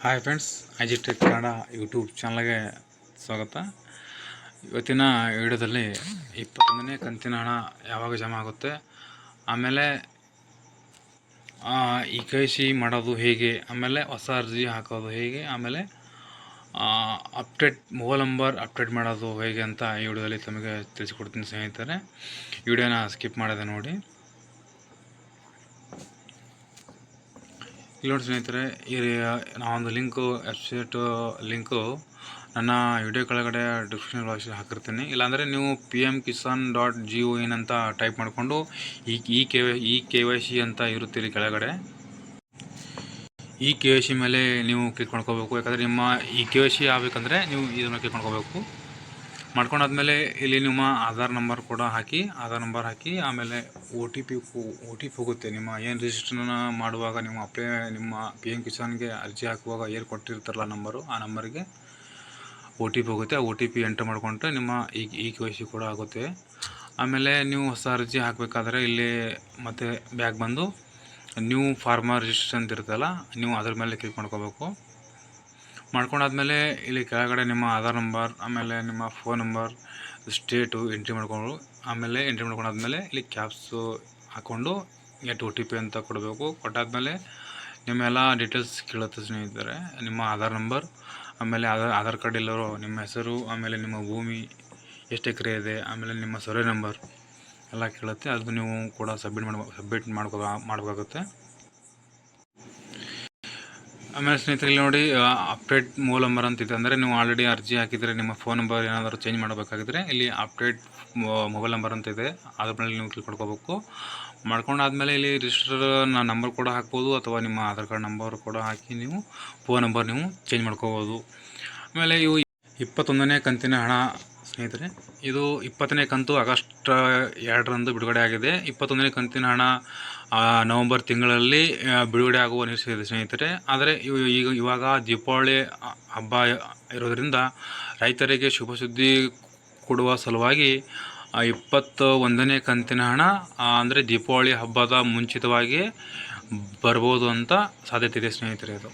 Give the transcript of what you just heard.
Hi friends, ಐಜಿಟೆಕ್ Kannada YouTube ಚಾನಲ್ಗೆ ಸ್ವಾಗತ. ಇವತ್ತಿನ ವಿಡಿಯೋದಲ್ಲಿ 21ನೇ ಕಂತಿನ ಹಣ ಯಾವಾಗ ಜಮಾ ಆಗುತ್ತೆ, ಆಮೇಲೆ KYC ಮಾಡೋದು ಹೇಗೆ, ಆಮೇಲೆ ಹೊಸ ಅರ್ಜಿ ಹಾಕೋದು ಹೇಗೆ, ಆಮೇಲೆ ಮೊಬೈಲ್ ನಂಬರ್ ಅಪ್ಡೇಟ್ ಮಾಡೋದು ಹೇಗೆ ಅಂತ ಈ ವಿಡಿಯೋದಲ್ಲಿ ತಮಗೆ ತಿಳಿಸಿಕೊಡ್ತೀನಿ ಸ್ನೇಹಿತರೆ. ವಿಡಿಯೋನ ಸ್ಕಿಪ್ ಮಾಡದೆ ನೋಡಿ. ಇಲ್ಲಿ ನೋಡಿ ಸ್ನೇಹಿತರೆ, ನಾವೊಂದು ವೆಬ್ಸೈಟ್ ಲಿಂಕು ನನ್ನ ವಿಡಿಯೋ ಕೆಳಗಡೆ ಡಿಸ್ಕ್ರಿಪ್ಷನ್ ಬಾಕ್ಸಲ್ಲಿ ಹಾಕಿರ್ತೀನಿ. ಇಲ್ಲಾಂದರೆ ನೀವು pmkisan.gov.in ಅಂತ ಟೈಪ್ ಮಾಡಿಕೊಂಡು KYC ಅಂತ ಇರುತ್ತೆ ಇಲ್ಲಿ ಕೆಳಗಡೆ. KYC ಮೇಲೆ ನೀವು ಕ್ಲಿಕ್ ಮಾಡ್ಕೋಬೇಕು. ಯಾಕಂದರೆ ನಿಮ್ಮ KYC ಆಗಬೇಕಂದ್ರೆ ನೀವು ಇದನ್ನು ಕ್ಲಿಕ್ ಮಾಡ್ಕೊಂಡಾದ್ಮೇಲೆ ಇಲ್ಲಿ ನಿಮ್ಮ ಆಧಾರ್ ನಂಬರ್ ಕೂಡ ಹಾಕಿ, ಆಮೇಲೆ ಒ ಟಿ ಪಿ ಹೋಗುತ್ತೆ. ನಿಮ್ಮ ಏನು ರಿಜಿಸ್ಟ್ರೇಷನ್ ಮಾಡುವಾಗ ನಿಮ್ಮ ನಿಮ್ಮ PM ಕಿಸಾನ್ಗೆ ಅರ್ಜಿ ಹಾಕುವಾಗ ಏನು ಕೊಟ್ಟಿರ್ತಾರಲ್ಲ ನಂಬರು, ಆ ನಂಬರ್ಗೆ OTP ಹೋಗುತ್ತೆ. ಆ OTP ಎಂಟರ್ ಮಾಡಿಕೊಂಡ್ರೆ ನಿಮ್ಮ KYC ಕೂಡ ಆಗುತ್ತೆ. ಆಮೇಲೆ ನೀವು ಹೊಸ ಅರ್ಜಿ ಹಾಕಬೇಕಾದ್ರೆ ಇಲ್ಲಿ ಮತ್ತೆ ಬ್ಯಾಗ್ ಬಂದು ನ್ಯೂ ಫಾರ್ಮರ್ ರಿಜಿಸ್ಟ್ರೇಷನ್ ಅಂತ ಇರುತ್ತಲ್ಲ, ನೀವು ಅದ್ರ ಮೇಲೆ ಕ್ಲಿಕ್ ಮಾಡ್ಕೊಂಡಾದ್ಮೇಲೆ ಇಲ್ಲಿ ಕೆಳಗಡೆ ನಿಮ್ಮ ಆಧಾರ್ ನಂಬರ್, ಆಮೇಲೆ ನಿಮ್ಮ ಫೋನ್ ನಂಬರ್, ಸ್ಟೇಟು ಎಂಟ್ರಿ ಮಾಡ್ಕೊಂಡಾದ್ಮೇಲೆ ಇಲ್ಲಿ ಕ್ಯಾಪ್ಸು ಹಾಕ್ಕೊಂಡು ಗೆಟ್ OTP ಅಂತ ಕೊಡಬೇಕು. ಕೊಟ್ಟಾದ್ಮೇಲೆ ನಿಮ್ಮೆಲ್ಲ ಡೀಟೇಲ್ಸ್ ಕೇಳುತ್ತೆ ಸ್ನೇಹಿತರೆ. ನಿಮ್ಮ ಆಧಾರ್ ನಂಬರ್, ಆಮೇಲೆ ಆಧಾರ್ ಕಾರ್ಡ್ ಎಲ್ಲರೂ ನಿಮ್ಮ ಹೆಸರು, ಆಮೇಲೆ ನಿಮ್ಮ ಭೂಮಿ ಎಷ್ಟು ಎಕರೆ ಇದೆ, ಆಮೇಲೆ ನಿಮ್ಮ ಸರ್ವೆ ನಂಬರ್ ಎಲ್ಲ ಕೇಳುತ್ತೆ. ಅದು ನೀವು ಕೂಡ ಸಬ್ಮಿಟ್ ಮಾಡಬೇಕಾಗುತ್ತೆ. ಆಮೇಲೆ ಸ್ನೇಹಿತರೆ ಇಲ್ಲಿ ನೋಡಿ, ಅಪ್ಡೇಟ್ ಮೊಬೈಲ್ ನಂಬರ್ ಅಂತಿದೆ. ಅಂದರೆ ನೀವು ಆಲ್ರೆಡಿ ಅರ್ಜಿ ಹಾಕಿದರೆ ನಿಮ್ಮ ಫೋನ್ ನಂಬರ್ ಏನಾದರೂ ಚೇಂಜ್ ಮಾಡಬೇಕಾಗಿದ್ರೆ ಇಲ್ಲಿ ಅಪ್ಡೇಟ್ ಮೊಬೈಲ್ ನಂಬರ್ ಅಂತ ಇದೆ, ಅದ್ರ ಮೇಲೆ ನೀವು ಕ್ಲಿಕ್ ಮಾಡ್ಕೊಂಡಾದ್ಮೇಲೆ ಇಲ್ಲಿ ರಿಜಿಸ್ಟರ್ ನಂಬರ್ ಕೂಡ ಹಾಕ್ಬೋದು, ಅಥವಾ ನಿಮ್ಮ ಆಧಾರ್ ಕಾರ್ಡ್ ನಂಬರ್ ಕೂಡ ಹಾಕಿ ನೀವು ಫೋನ್ ನಂಬರ್ ನೀವು ಚೇಂಜ್ ಮಾಡ್ಕೋಬೋದು. ಆಮೇಲೆ ಇವು 21ನೇ ಕಂತಿನ ಹಣ ಸ್ನೇಹಿತರೆ. ಇದು 20ನೇ ಕಂತು ಆಗಸ್ಟ್ 2ರಂದು ಬಿಡುಗಡೆ ಆಗಿದೆ. 21ನೇ ಕಂತಿನ ಹಣ ನವಂಬರ್ ತಿಂಗಳಲ್ಲಿ ಬಿಡುಗಡೆ ಆಗುವ ನಿರೀಕ್ಷೆ ಇದೆ ಸ್ನೇಹಿತರೆ. ಆದರೆ ಇವಾಗ ದೀಪಾವಳಿ ಹಬ್ಬ ಇರೋದರಿಂದ ರೈತರಿಗೆ ಶುಭ ಸುದ್ದಿ ಕೊಡುವ ಸಲುವಾಗಿ 21ನೇ ಕಂತಿನ ಹಣ ಅಂದರೆ ದೀಪಾವಳಿ ಹಬ್ಬದ ಮುಂಚಿತವಾಗಿ ಬರ್ಬೋದು ಅಂತ ಸಾಧ್ಯತೆ ಇದೆ ಸ್ನೇಹಿತರೆ. ಅದು